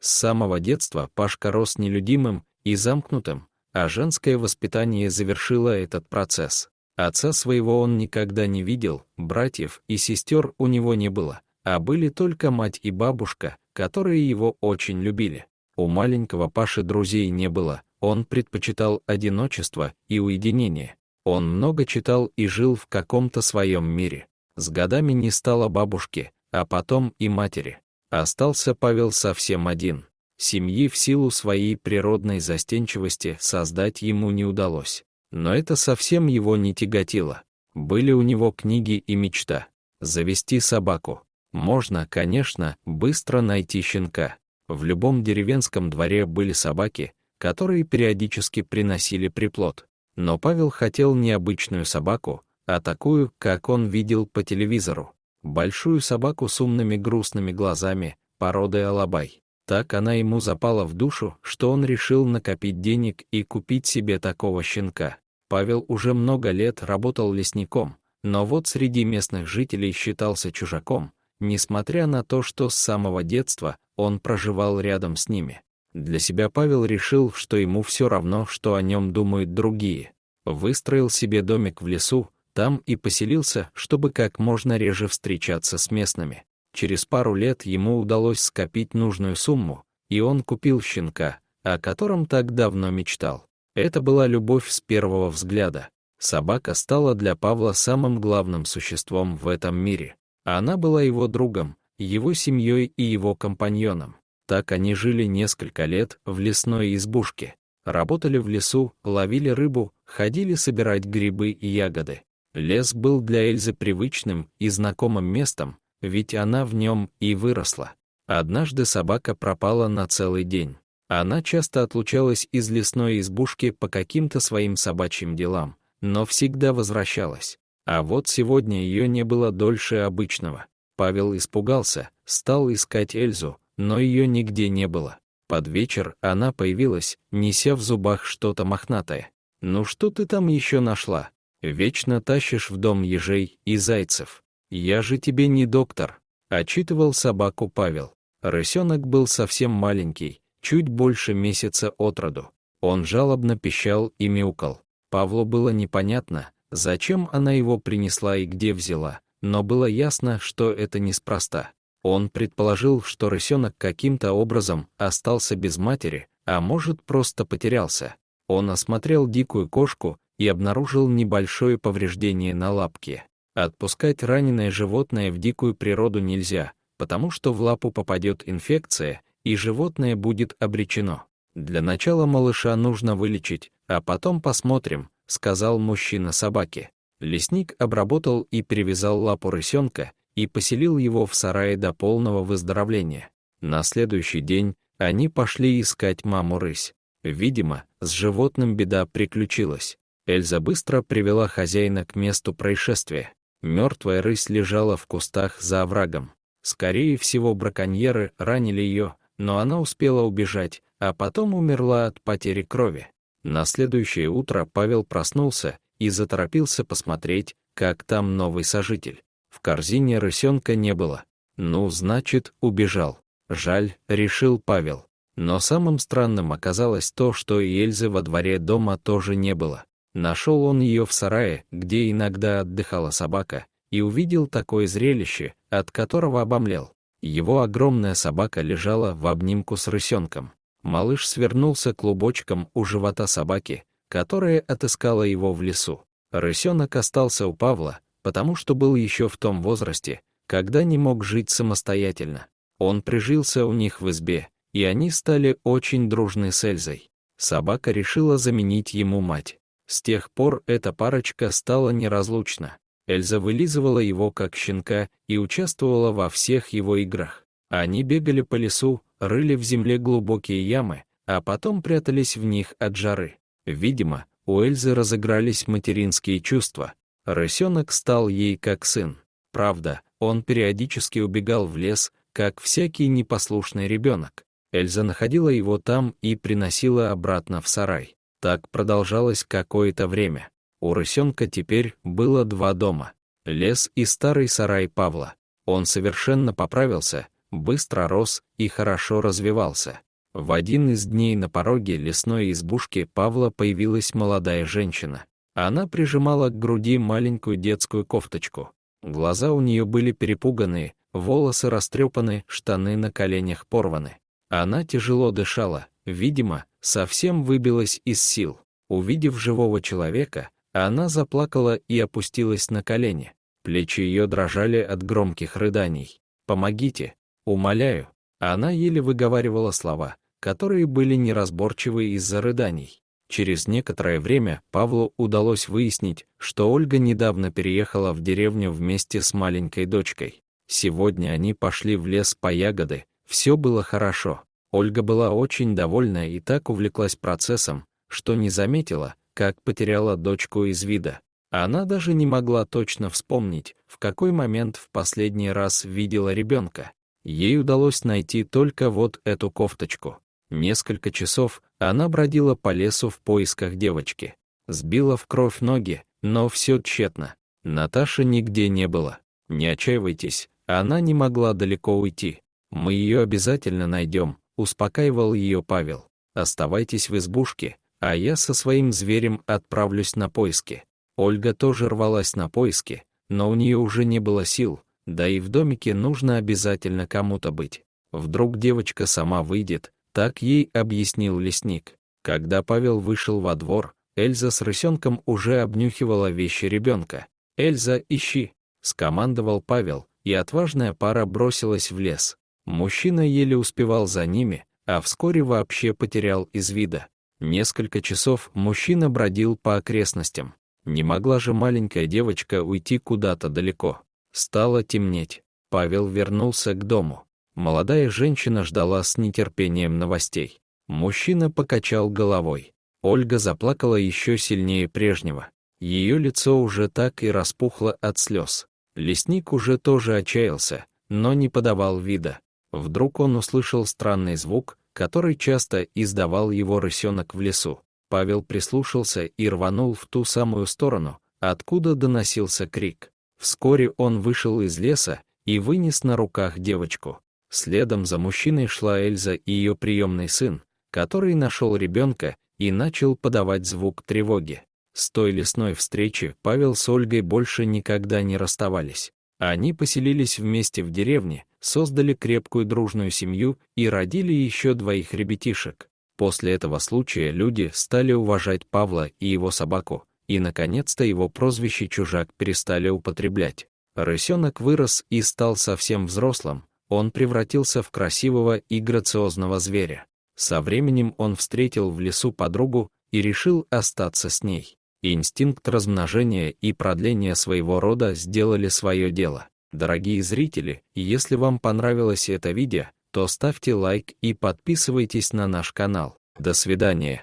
С самого детства Пашка рос нелюдимым и замкнутым, а женское воспитание завершило этот процесс. Отца своего он никогда не видел, братьев и сестер у него не было, а были только мать и бабушка, которые его очень любили. У маленького Паши друзей не было, он предпочитал одиночество и уединение. Он много читал и жил в каком-то своем мире. С годами не стало бабушки, а потом и матери. Остался Павел совсем один. Семьи в силу своей природной застенчивости создать ему не удалось. Но это совсем его не тяготило. Были у него книги и мечта. Завести собаку. Можно, конечно, быстро найти щенка. В любом деревенском дворе были собаки, которые периодически приносили приплод. Но Павел хотел не обычную собаку, а такую, как он видел по телевизору. Большую собаку с умными грустными глазами, породы алабай. Так она ему запала в душу, что он решил накопить денег и купить себе такого щенка. Павел уже много лет работал лесником, но вот среди местных жителей считался чужаком, несмотря на то, что с самого детства он проживал рядом с ними. Для себя Павел решил, что ему все равно, что о нем думают другие. Выстроил себе домик в лесу, там и поселился, чтобы как можно реже встречаться с местными. Через пару лет ему удалось скопить нужную сумму, и он купил щенка, о котором так давно мечтал. Это была любовь с первого взгляда. Собака стала для Павла самым главным существом в этом мире. Она была его другом, его семьей и его компаньоном. Так они жили несколько лет в лесной избушке. Работали в лесу, ловили рыбу, ходили собирать грибы и ягоды. Лес был для Эльзы привычным и знакомым местом, ведь она в нем и выросла. Однажды собака пропала на целый день. Она часто отлучалась из лесной избушки по каким-то своим собачьим делам, но всегда возвращалась. А вот сегодня ее не было дольше обычного. Павел испугался, стал искать Эльзу, но ее нигде не было. Под вечер она появилась, неся в зубах что-то мохнатое. «Ну что ты там еще нашла? Вечно тащишь в дом ежей и зайцев. Я же тебе не доктор», — отчитывал собаку Павел. Рысенок был совсем маленький, чуть больше месяца от роду. Он жалобно пищал и мяукал. Павлу было непонятно, зачем она его принесла и где взяла, но было ясно, что это неспроста. Он предположил, что рысенок каким-то образом остался без матери, а может, просто потерялся. Он осмотрел дикую кошку и обнаружил небольшое повреждение на лапке. Отпускать раненое животное в дикую природу нельзя, потому что в лапу попадет инфекция, и животное будет обречено. «Для начала малыша нужно вылечить, а потом посмотрим», — сказал мужчина собаке. Лесник обработал и перевязал лапу рысенка и поселил его в сарае до полного выздоровления. На следующий день они пошли искать маму-рысь. Видимо, с животным беда приключилась. Эльза быстро привела хозяина к месту происшествия. Мертвая рысь лежала в кустах за оврагом. Скорее всего, браконьеры ранили ее, но она успела убежать, а потом умерла от потери крови. На следующее утро Павел проснулся и заторопился посмотреть, как там новый сожитель. В корзине рысенка не было. Ну, значит, убежал. Жаль, решил Павел. Но самым странным оказалось то, что и Эльзы во дворе дома тоже не было. Нашел он ее в сарае, где иногда отдыхала собака, и увидел такое зрелище, от которого обомлел. Его огромная собака лежала в обнимку с рысенком. Малыш свернулся клубочком у живота собаки, которая отыскала его в лесу. Рысенок остался у Павла, потому что был еще в том возрасте, когда не мог жить самостоятельно. Он прижился у них в избе, и они стали очень дружны с Эльзой. Собака решила заменить ему мать. С тех пор эта парочка стала неразлучна. Эльза вылизывала его как щенка и участвовала во всех его играх. Они бегали по лесу, рыли в земле глубокие ямы, а потом прятались в них от жары. Видимо, у Эльзы разыгрались материнские чувства. Рысенок стал ей как сын. Правда, он периодически убегал в лес, как всякий непослушный ребенок. Эльза находила его там и приносила обратно в сарай. Так продолжалось какое-то время. У рысенка теперь было два дома — лес и старый сарай Павла. Он совершенно поправился, быстро рос и хорошо развивался. В один из дней на пороге лесной избушки Павла появилась молодая женщина. Она прижимала к груди маленькую детскую кофточку. Глаза у нее были перепуганные, волосы растрепаны, штаны на коленях порваны. Она тяжело дышала, видимо, совсем выбилась из сил. Увидев живого человека, она заплакала и опустилась на колени. Плечи ее дрожали от громких рыданий. «Помогите! Умоляю!» Она еле выговаривала слова, которые были неразборчивы из-за рыданий. Через некоторое время Павлу удалось выяснить, что Ольга недавно переехала в деревню вместе с маленькой дочкой. Сегодня они пошли в лес по ягоды, все было хорошо. Ольга была очень довольна и так увлеклась процессом, что не заметила, как потеряла дочку из вида. Она даже не могла точно вспомнить, в какой момент в последний раз видела ребенка. Ей удалось найти только вот эту кофточку. Несколько часов она бродила по лесу в поисках девочки. Сбила в кровь ноги, но все тщетно. Наташи нигде не было. Не отчаивайтесь, она не могла далеко уйти. Мы ее обязательно найдем, успокаивал ее Павел. Оставайтесь в избушке, а я со своим зверем отправлюсь на поиски. Ольга тоже рвалась на поиски, но у нее уже не было сил, да и в домике нужно обязательно кому-то быть. Вдруг девочка сама выйдет, так ей объяснил лесник. Когда Павел вышел во двор, Эльза с рысенком уже обнюхивала вещи ребенка. «Эльза, ищи!» — скомандовал Павел, и отважная пара бросилась в лес. Мужчина еле успевал за ними, а вскоре вообще потерял из вида. Несколько часов мужчина бродил по окрестностям. Не могла же маленькая девочка уйти куда-то далеко. Стало темнеть. Павел вернулся к дому. Молодая женщина ждала с нетерпением новостей. Мужчина покачал головой. Ольга заплакала еще сильнее прежнего. Ее лицо уже так и распухло от слез. Лесник уже тоже отчаялся, но не подавал вида. Вдруг он услышал странный звук, который часто издавал его рысенок в лесу. Павел прислушался и рванул в ту самую сторону, откуда доносился крик. Вскоре он вышел из леса и вынес на руках девочку. Следом за мужчиной шла Эльза и ее приемный сын, который нашел ребенка и начал подавать звук тревоги. С той лесной встречи Павел с Ольгой больше никогда не расставались. Они поселились вместе в деревне, создали крепкую дружную семью и родили еще 2 ребятишек. После этого случая люди стали уважать Павла и его собаку, и, наконец-то, его прозвище «Чужак» перестали употреблять. Рысенок вырос и стал совсем взрослым, он превратился в красивого и грациозного зверя. Со временем он встретил в лесу подругу и решил остаться с ней. Инстинкт размножения и продления своего рода сделали свое дело. Дорогие зрители, если вам понравилось это видео, то ставьте лайк и подписывайтесь на наш канал. До свидания.